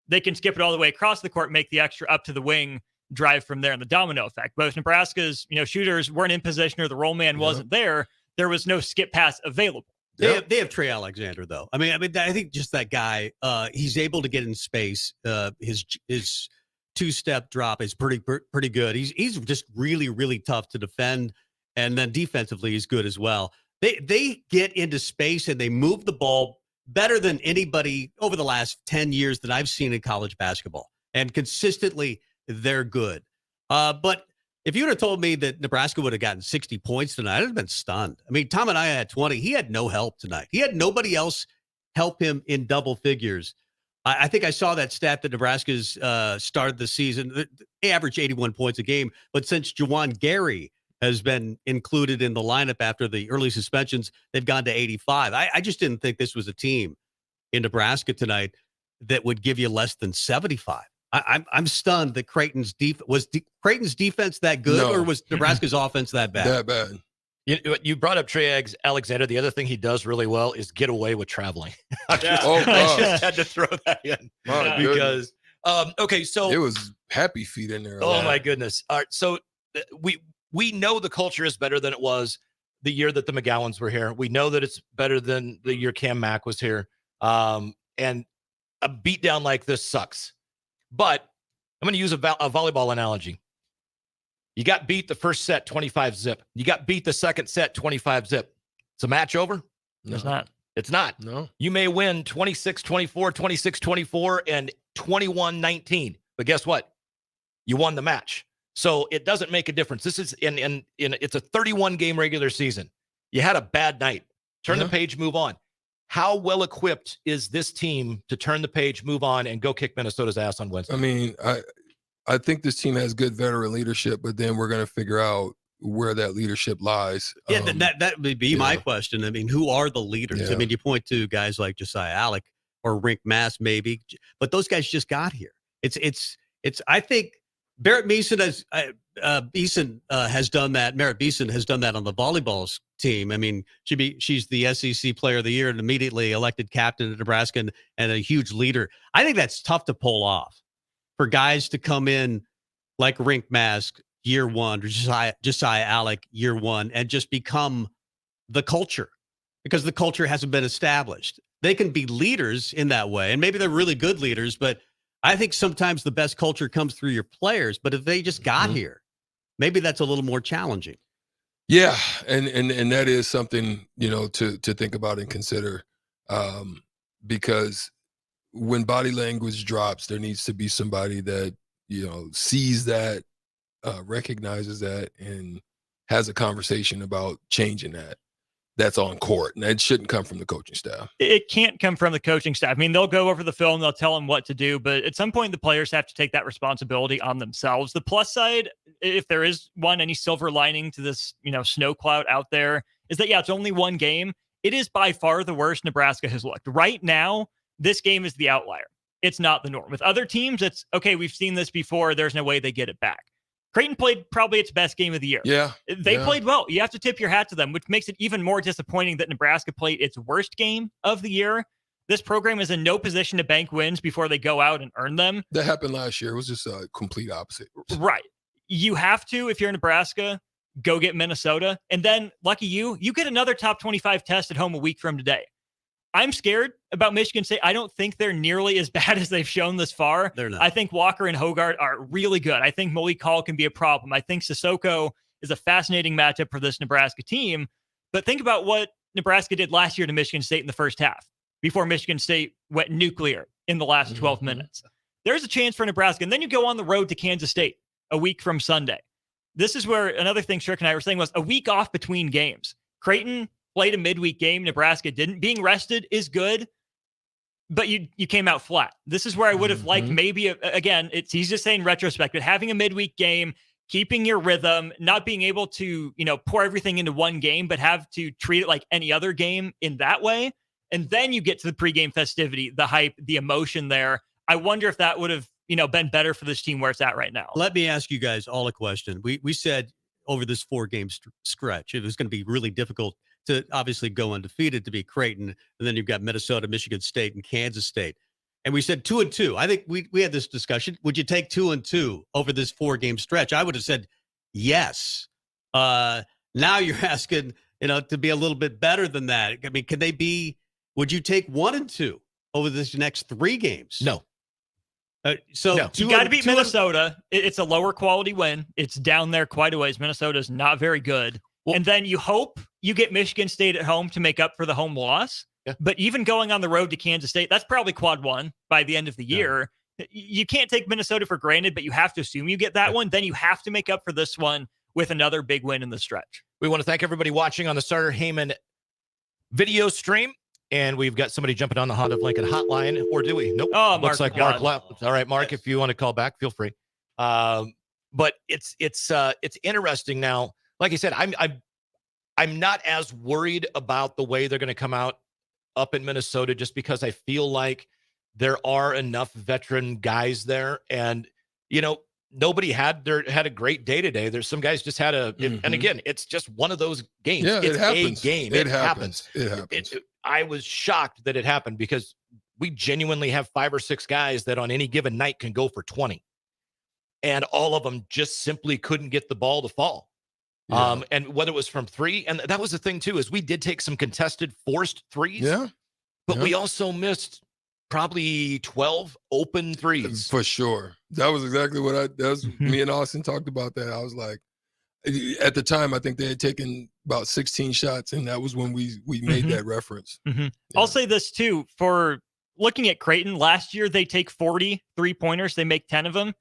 They can skip it all the way across the court, make the extra up to the wing, drive from there, and the domino effect. But if Nebraska's shooters weren't in position or the roll man wasn't there was no skip pass available. They have Trey Alexander, though. I mean, I think just that guy, he's able to get in space. His two-step drop is pretty good. He's just really, really tough to defend, and then defensively he's good as well. They get into space and they move the ball better than anybody over the last 10 years that I've seen in college basketball, and consistently they're good. But if you would have told me that Nebraska would have gotten 60 points tonight, I'd have been stunned. I mean, Tom and I had 20. He had no help tonight. He had nobody else help him in double figures. I think I saw that stat that Nebraska's started the season. They average 81 points a game, but since Juwan Gary has been included in the lineup after the early suspensions, they've gone to 85. I just didn't think this was a team in Nebraska tonight that would give you less than 75. I'm stunned that Creighton's Creighton's defense that good, or was Nebraska's offense that bad? That bad. You brought up Trey Alexander. The other thing he does really well is get away with traveling. I just had to throw that in because okay, so it was happy feet in there. Oh my goodness! All right, so we know the culture is better than it was the year that the McGowans were here. We know that it's better than the year Cam Mack was here. And a beatdown like this sucks. But I'm going to use a volleyball analogy. You got beat the first set 25-zip. You got beat the second set 25-zip. It's a match over? No. It's not. It's not. No. You may win 26-24, 26-24, and 21-19. But guess what? You won the match. So it doesn't make a difference. This is in it's a 31-game regular season. You had a bad night. Turn the page, move on. How well equipped is this team to turn the page, move on, and go kick Minnesota's ass on Wednesday? I mean, I think this team has good veteran leadership, but then we're going to figure out where that leadership lies. Yeah, that would be my question. I mean, who are the leaders? Yeah. I mean, you point to guys like Josiah Alec or Rink Mass, maybe, but those guys just got here. It's. I think Barrett Beeson has done that. Merritt Beeson has done that on the volleyball team. I mean, she's the SEC Player of the Year and immediately elected captain of Nebraska and a huge leader. I think that's tough to pull off for guys to come in like Rink Mask year one or Josiah Alec year one and just become the culture because the culture hasn't been established. They can be leaders in that way, and maybe they're really good leaders, but I think sometimes the best culture comes through your players, but if they just got here, maybe that's a little more challenging. Yeah, and that is something, to think about and consider, because when body language drops, there needs to be somebody that, sees that, recognizes that, and has a conversation about changing that. That's on court, and it shouldn't come from the coaching staff. It can't come from the coaching staff. I mean, they'll go over the film, they'll tell them what to do, but at some point the players have to take that responsibility on themselves. The plus side, if there is any silver lining to this, snow cloud out there, is that, it's only one game. It is by far the worst Nebraska has looked. Right now, this game is the outlier. It's not the norm. With other teams, it's, okay, we've seen this before. There's no way they get it back. Creighton played probably its best game of the year. Yeah. They played well. You have to tip your hat to them, which makes it even more disappointing that Nebraska played its worst game of the year. This program is in no position to bank wins before they go out and earn them. That happened last year. It was just a complete opposite. Right. You have to, if you're in Nebraska, go get Minnesota. And then, lucky you get another top 25 test at home a week from today. I'm scared about Michigan State. I don't think they're nearly as bad as they've shown this far. They're not. I think Walker and Hogarth are really good. I think Malik Hall can be a problem. I think Sissoko is a fascinating matchup for this Nebraska team. But think about what Nebraska did last year to Michigan State in the first half before Michigan State went nuclear in the last 12 minutes. There's a chance for Nebraska. And then you go on the road to Kansas State a week from Sunday. This is where another thing Strick and I were saying was a week off between games. Creighton played a midweek game. Nebraska didn't. Being rested is good, but you came out flat. This is where I would have liked maybe, again, it's easy to say in retrospect, but having a midweek game, keeping your rhythm, not being able to, pour everything into one game, but have to treat it like any other game in that way. And then you get to the pregame festivity, the hype, the emotion there. I wonder if that would have, been better for this team where it's at right now. Let me ask you guys all a question. We said over this 4-game stretch, it was going to be really difficult to obviously go undefeated to beat Creighton. And then you've got Minnesota, Michigan State, and Kansas State. And we said 2-2. I think we had this discussion. Would you take 2-2 over this 4-game stretch? I would have said yes. Now you're asking, to be a little bit better than that. I mean, would you take 1-2 over this next 3 games? No. So no. You got to beat Minnesota. It's a lower quality win. It's down there quite a ways. Minnesota's not very good. Well, and then you hope you get Michigan State at home to make up for the home loss. Yeah. But even going on the road to Kansas State, that's probably quad 1 by the end of the year. You can't take Minnesota for granted, but you have to assume you get that one. Then you have to make up for this one with another big win in the stretch. We want to thank everybody watching on the Starter Heyman video stream. And we've got somebody jumping on the Honda of Lincoln hotline, or do we? Nope. Oh, looks like Mark left. All right, Mark, if you want to call back, feel free. But it's interesting now. Like I said, I'm not as worried about the way they're going to come out up in Minnesota, just because I feel like there are enough veteran guys there, and nobody had a great day today. There's some guys just had and again, it's just one of those games. Yeah, it's it happens. a game. It happens. It happens. I was shocked that it happened, because we genuinely have 5 or 6 guys that on any given night can go for 20, and all of them just simply couldn't get the ball to fall. Yeah. And whether it was from 3, and that was the thing too, is we did take some contested forced threes. Yeah. But we also missed probably 12 open threes. For sure. That was exactly what me and Austin talked about that. I was like, at the time, I think they had taken about 16 shots, and that was when we made that reference. Yeah. I'll say this too, for looking at Creighton last year, they take 40 3-pointers. They make 10 of them.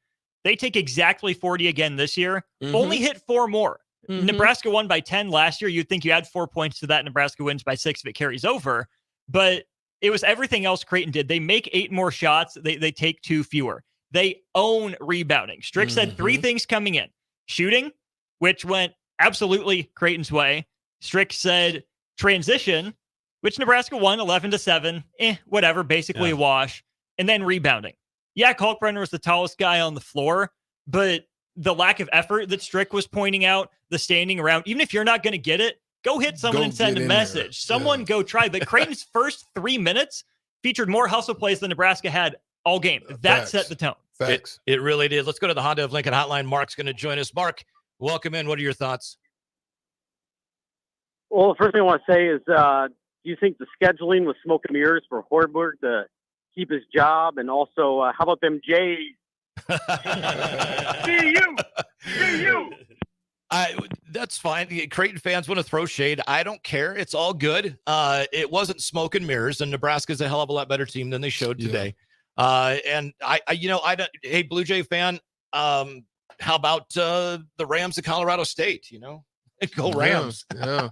They take exactly 40 again this year. Only hit 4 more. Nebraska won by 10 last year. You'd think you add 4 points to that. Nebraska wins by 6 if it carries over. But it was everything else Creighton did. They make 8 more shots. They take 2 fewer. They own rebounding. Strick said 3 things coming in. Shooting, which went absolutely Creighton's way. Strick said transition, which Nebraska won 11-7. Whatever, basically a wash. And then rebounding. Yeah, Kalkbrenner was the tallest guy on the floor, but the lack of effort that Strick was pointing out, the standing around, even if you're not going to get it, go hit someone and send a message. Someone go try. But Creighton's first 3 minutes featured more hustle plays than Nebraska had all game. That set the tone. Facts. It really did. Let's go to the Honda of Lincoln hotline. Mark's going to join us. Mark, welcome in. What are your thoughts? Well, the first thing I want to say is, do you think the scheduling was smoke and mirrors for Hoiberg to keep his job? And also, how about them Jays? See you. That's fine. Creighton fans want to throw shade. I don't care. It's all good. It wasn't smoke and mirrors, and Nebraska's a hell of a lot better team than they showed today. And I don't. Hey, Blue Jay fan, how about the Rams of Colorado State? Go Rams. Yeah.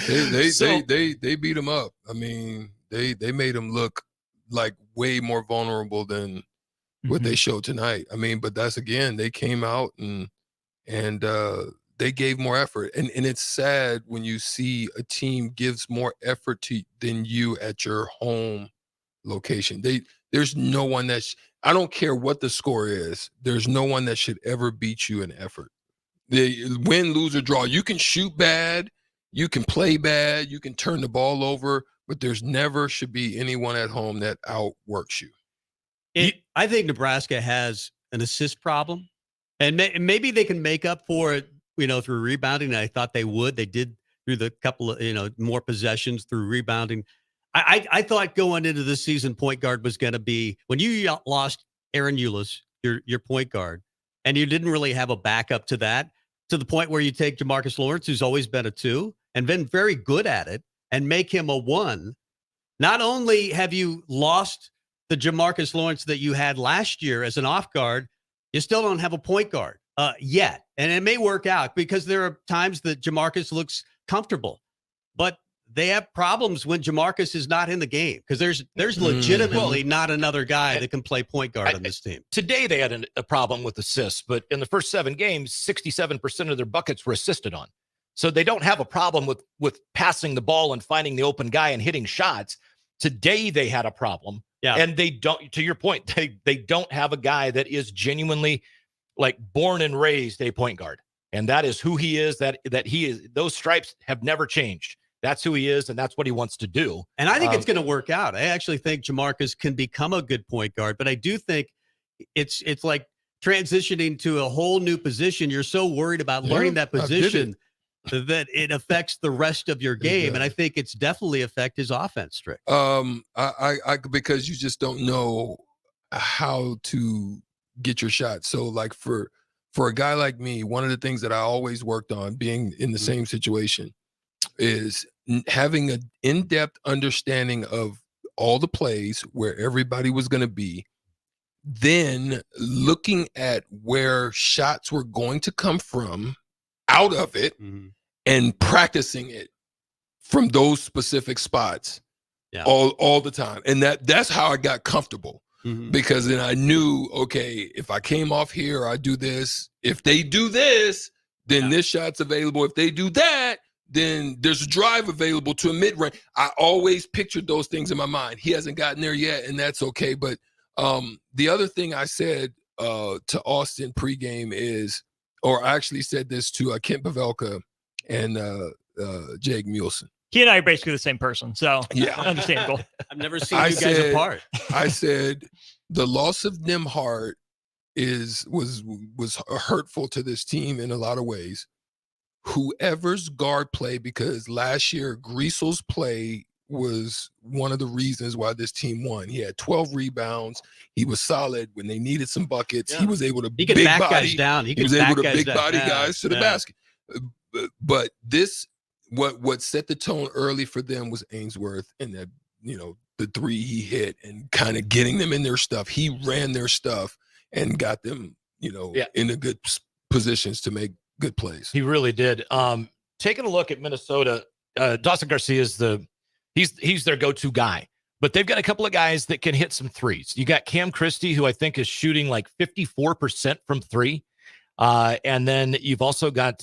They beat them up. I mean, they made them look like way more vulnerable than what they showed tonight. I mean, but that's, again, they came out and they gave more effort. And it's sad when you see a team gives more effort than you at your home location. There's no one I don't care what the score is. There's no one that should ever beat you in effort. They win, lose, or draw. You can shoot bad, you can play bad, you can turn the ball over, but there's never should be anyone at home that outworks you. I think Nebraska has an assist problem, and maybe they can make up for it, through rebounding. I thought they would. They did through the couple of, more possessions through rebounding. I thought going into this season, point guard was going to be, when you lost Aaron Eulis, your point guard, and you didn't really have a backup to that, to the point where you take Jamarcus Lawrence, who's always been a 2 and been very good at it, and make him a 1, not only have you lost the Jamarcus Lawrence that you had last year as an off guard, you still don't have a point guard yet. And it may work out because there are times that Jamarcus looks comfortable, but they have problems when Jamarcus is not in the game because there's legitimately not another guy that can play point guard on this team. Today they had a problem with assists, but in the first 7 games, 67% of their buckets were assisted on. So they don't have a problem with passing the ball and finding the open guy and hitting shots. Today they had a problem. Yeah. And they don't, to your point, they don't have a guy that is genuinely like born and raised a point guard. And that is who he is, that he is. Those stripes have never changed. That's who he is, and that's what he wants to do. And I think it's going to work out. I actually think Jamarcus can become a good point guard, but I do think it's like transitioning to a whole new position. You're so worried about learning that position that it affects the rest of your game, and I think it's definitely affect his offense, Strick. I because you just don't know how to get your shot. So, like for a guy like me, one of the things that I always worked on, being in the same situation, is having an in-depth understanding of all the plays where everybody was going to be, then looking at where shots were going to come from out of it and practicing it from those specific spots all the time. And that's how I got comfortable because then I knew, okay, if I came off here, I do this. If they do this, then this shot's available. If they do that, then there's a drive available to a mid-range. I always pictured those things in my mind. He hasn't gotten there yet, and that's okay. But the other thing I said to Austin pregame is, or I actually said this to Kent Pavelka and Jake Mulesen. He and I are basically the same person, so understandable. I've never seen you guys apart. I said the loss of Nembhard was hurtful to this team in a lot of ways. Whoever's guard play, because last year Griesel's play was one of the reasons why this team won. He had 12 rebounds. He was solid when they needed some buckets. He was able to he could back guys down. He was able to big body guys to the basket. But this, what set the tone early for them was Ainsworth and that, the 3 he hit and kind of getting them in their stuff. He ran their stuff and got them, in the good positions to make good plays. He really did. Taking a look at Minnesota, Dawson Garcia is he's their go-to guy, but they've got a couple of guys that can hit some threes. You got Cam Christie, who I think is shooting like 54% from 3. And then you've also got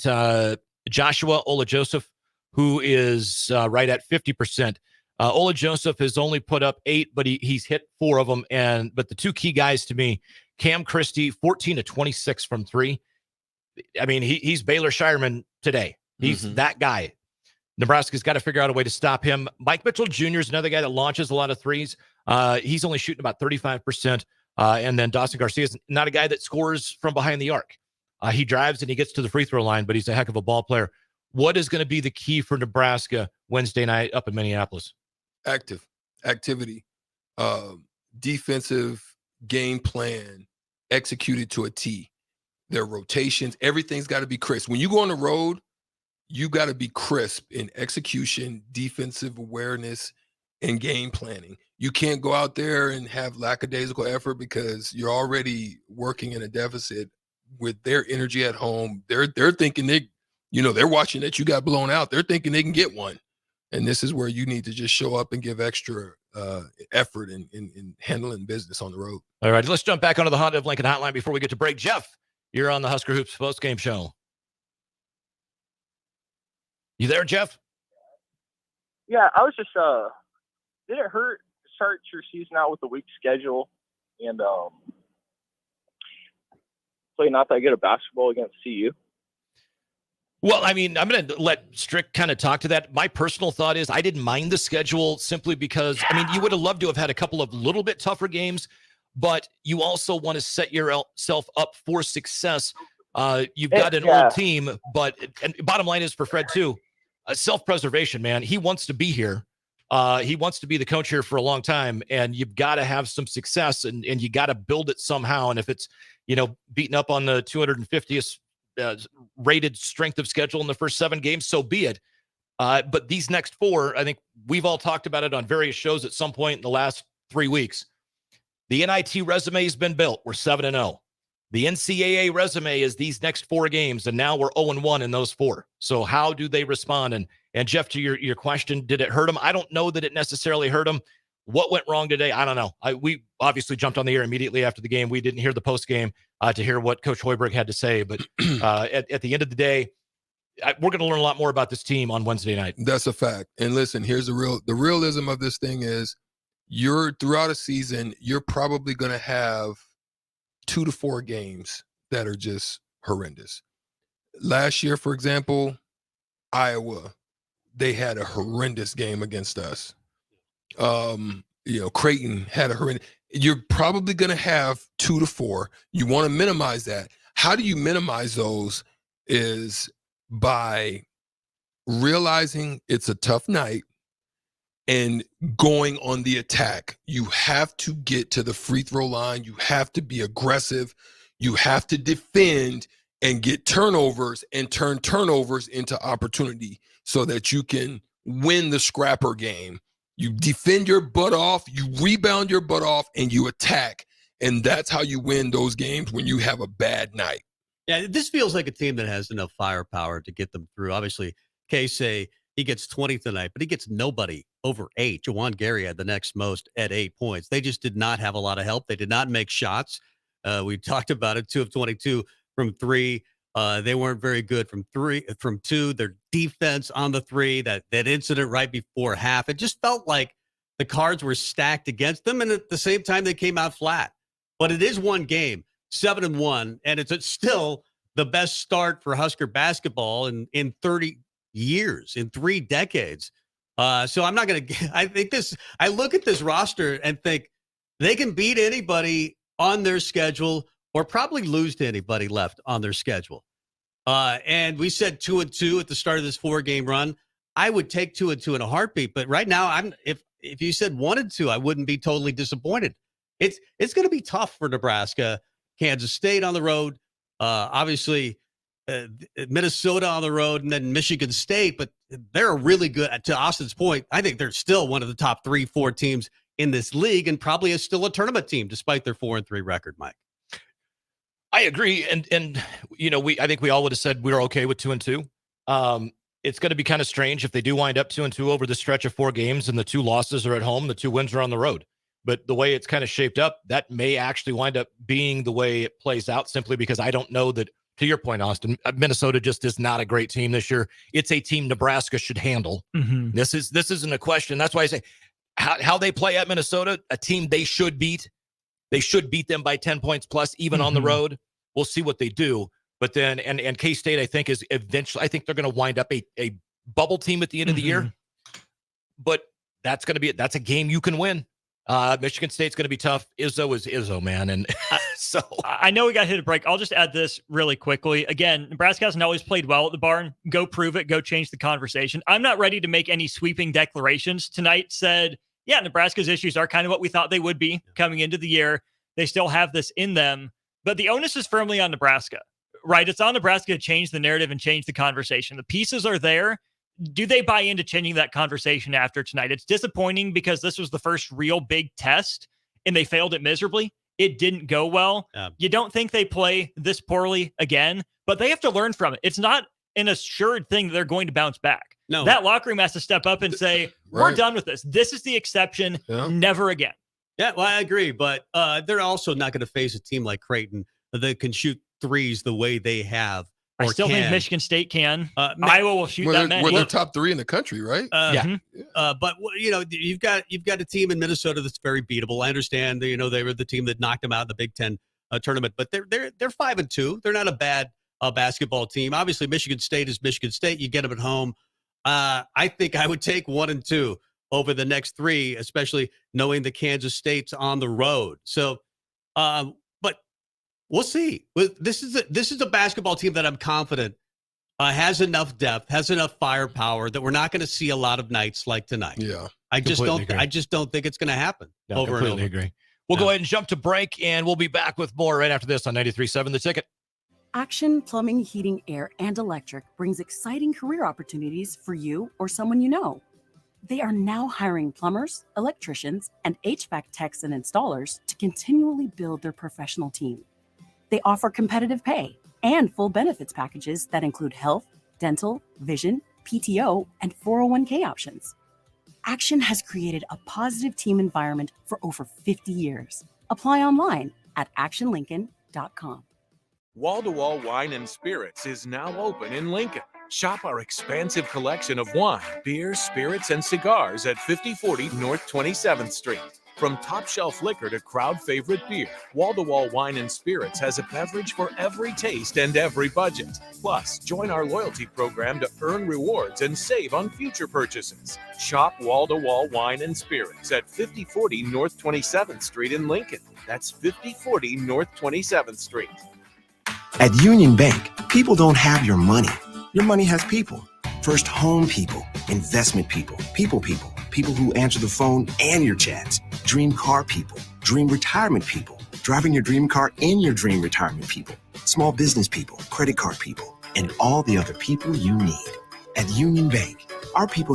Joshua Olajoseph, who is right at 50%. Olajoseph has only put up 8, but he's hit 4 of them. But the 2 key guys to me, Cam Christie, 14 to 26 from 3. I mean, he's Baylor Shireman today. He's that guy. Nebraska's got to figure out a way to stop him. Mike Mitchell Jr. is another guy that launches a lot of threes. He's only shooting about 35%. And then Dawson Garcia is not a guy that scores from behind the arc. He drives and he gets to the free throw line, but he's a heck of a ball player. What is going to be the key for Nebraska Wednesday night up in Minneapolis? Activity, defensive game plan executed to a T. Their rotations, everything's got to be crisp. When you go on the road, you got to be crisp in execution, defensive awareness, and game planning. You can't go out there and have lackadaisical effort because you're already working in a deficit with their energy at home. They're thinking they're watching that you got blown out. They're thinking they can get one. And this is where you need to just show up and give extra effort in handling business on the road. All right, let's jump back onto the Honda of Lincoln hotline before we get to break. Jeff, you're on the Husker Hoops postgame show. You there, Jeff? Yeah, I was just, did it hurt to start your season out with a weak schedule and play not that good at basketball against CU? Well, I mean, I'm going to let Strick kind of talk to that. My personal thought is I didn't mind the schedule simply because, I mean, you would have loved to have had a couple of little bit tougher games, but you also want to set yourself up for success. You've got an old team, and bottom line is for Fred too, self-preservation, man. He wants to be here. He wants to be the coach here for a long time, and you've got to have some success, and you got to build it somehow. And if it's, beating up on the 250th rated strength of schedule in the first 7 games, so be it. But these next 4, I think we've all talked about it on various shows at some point in the last 3 weeks. The NIT resume has been built. We're 7-0. The NCAA resume is these next 4 games, and now we're 0-1 in those 4. So how do they respond? And Jeff, to your question, did it hurt them? I don't know that it necessarily hurt them. What went wrong today? I don't know. We obviously jumped on the air immediately after the game. We didn't hear the post game to hear what Coach Hoiberg had to say. But at the end of the day, we're going to learn a lot more about this team on Wednesday night. That's a fact. And listen, here's the realism of this thing is throughout a season, you're probably going to have 2 to 4 games that are just horrendous. Last year, for example, Iowa, they had a horrendous game against us. Creighton had a horrendous. You're probably going to have 2 to 4. You want to minimize that. How do you minimize those is by realizing it's a tough night and going on the attack. You have to get to the free throw line. You have to be aggressive. You have to defend and get turnovers and turn turnovers into opportunity so that you can win the scrapper game. You defend your butt off, you rebound your butt off, and you attack. And that's how you win those games when you have a bad night. Yeah, this feels like a team that has enough firepower to get them through. Obviously, Casey, he gets 20 tonight, but he gets nobody over 8. Jawan Gary had the next most at 8 points. They just did not have a lot of help. They did not make shots. We talked about it, 2 of 22 from 3. They weren't very good from 2. Their defense on the 3, that incident right before half, it just felt like the cards were stacked against them. And at the same time, they came out flat. But it is one game, 7-1, and it's still the best start for Husker basketball in 30 years, in 3 decades. So I'm not going to, I look at this roster and think they can beat anybody on their schedule or probably lose to anybody left on their schedule. And we said 2-2 at the start of this 4-game run. I would take 2-2 in a heartbeat. But right now, if you said 1-2, I wouldn't be totally disappointed. It's going to be tough for Nebraska. Kansas State on the road, obviously Minnesota on the road, and then Michigan State. But they're really good. To Austin's point, I think they're still one of the top 3-4 teams in this league, and probably is still a tournament team despite their 4-3 record, Mike. I agree, and I think we all would have said we were okay with 2-2. It's going to be kind of strange if they do wind up 2-2 over the stretch of 4 games, and the 2 losses are at home, the 2 wins are on the road. But the way it's kind of shaped up, that may actually wind up being the way it plays out, simply because I don't know that, to your point, Austin, Minnesota just is not a great team this year. It's a team Nebraska should handle. Mm-hmm. This isn't a question. That's why I say how they play at Minnesota, a team they should beat. They should beat them by 10 points plus, even on the road. We'll see what they do. But then, and K-State, I think, is eventually, I think they're going to wind up a bubble team at the end of the year. But that's a game you can win. Michigan State's going to be tough. Izzo is Izzo, man. And so I know we got to hit a break. I'll just add this really quickly. Again, Nebraska hasn't always played well at the barn. Go prove it. Go change the conversation. I'm not ready to make any sweeping declarations. Tonight said, yeah, Nebraska's issues are kind of what we thought they would be coming into the year. They still have this in them, but the onus is firmly on Nebraska, right? It's on Nebraska to change the narrative and change the conversation. The pieces are there. Do they buy into changing that conversation after tonight? It's disappointing because this was the first real big test and they failed it miserably. It didn't go well. You don't think they play this poorly again, but they have to learn from it. It's not an assured thing that they're going to bounce back. No, that locker room has to step up and say, we're done with this. This is the exception. Never again. Yeah, well, I agree, but they're also not going to face a team like Creighton that can shoot threes the way they have. I still think Michigan State can. Iowa will shoot that many. They're top 3 in the country, right? But you've got a team in Minnesota that's very beatable. I understand. They were the team that knocked them out in the Big Ten tournament, but they're 5-2. They're not a bad basketball team. Obviously, Michigan State is Michigan State. You get them at home. I think I would take 1-2 over the next 3, especially knowing the Kansas State's on the road. So, but we'll see. This is a basketball team that I'm confident has enough depth, has enough firepower that we're not going to see a lot of nights like tonight. Yeah, I just don't think it's going to happen. No, over and over. Agree. We'll go ahead and jump to break, and we'll be back with more right after this on 93.7 The Ticket. Action Plumbing, Heating, Air, and Electric brings exciting career opportunities for you or someone you know. They are now hiring plumbers, electricians, and HVAC techs and installers to continually build their professional team. They offer competitive pay and full benefits packages that include health, dental, vision, PTO, and 401k options. Action has created a positive team environment for over 50 years. Apply online at actionlincoln.com. Wall-to-Wall Wine and Spirits is now open in Lincoln. Shop our expansive collection of wine, beer, spirits, and cigars at 5040 North 27th Street. From top-shelf liquor to crowd-favorite beer, Wall-to-Wall Wine and Spirits has a beverage for every taste and every budget. Plus, join our loyalty program to earn rewards and save on future purchases. Shop Wall-to-Wall Wine and Spirits at 5040 North 27th Street in Lincoln. That's 5040 North 27th Street. At Union Bank, people don't have your money. Your money has people. First home people, investment people, people who answer the phone and your chats, dream car people, dream retirement people, driving your dream car in your dream retirement people, small business people, credit card people, and all the other people you need. At Union Bank, our people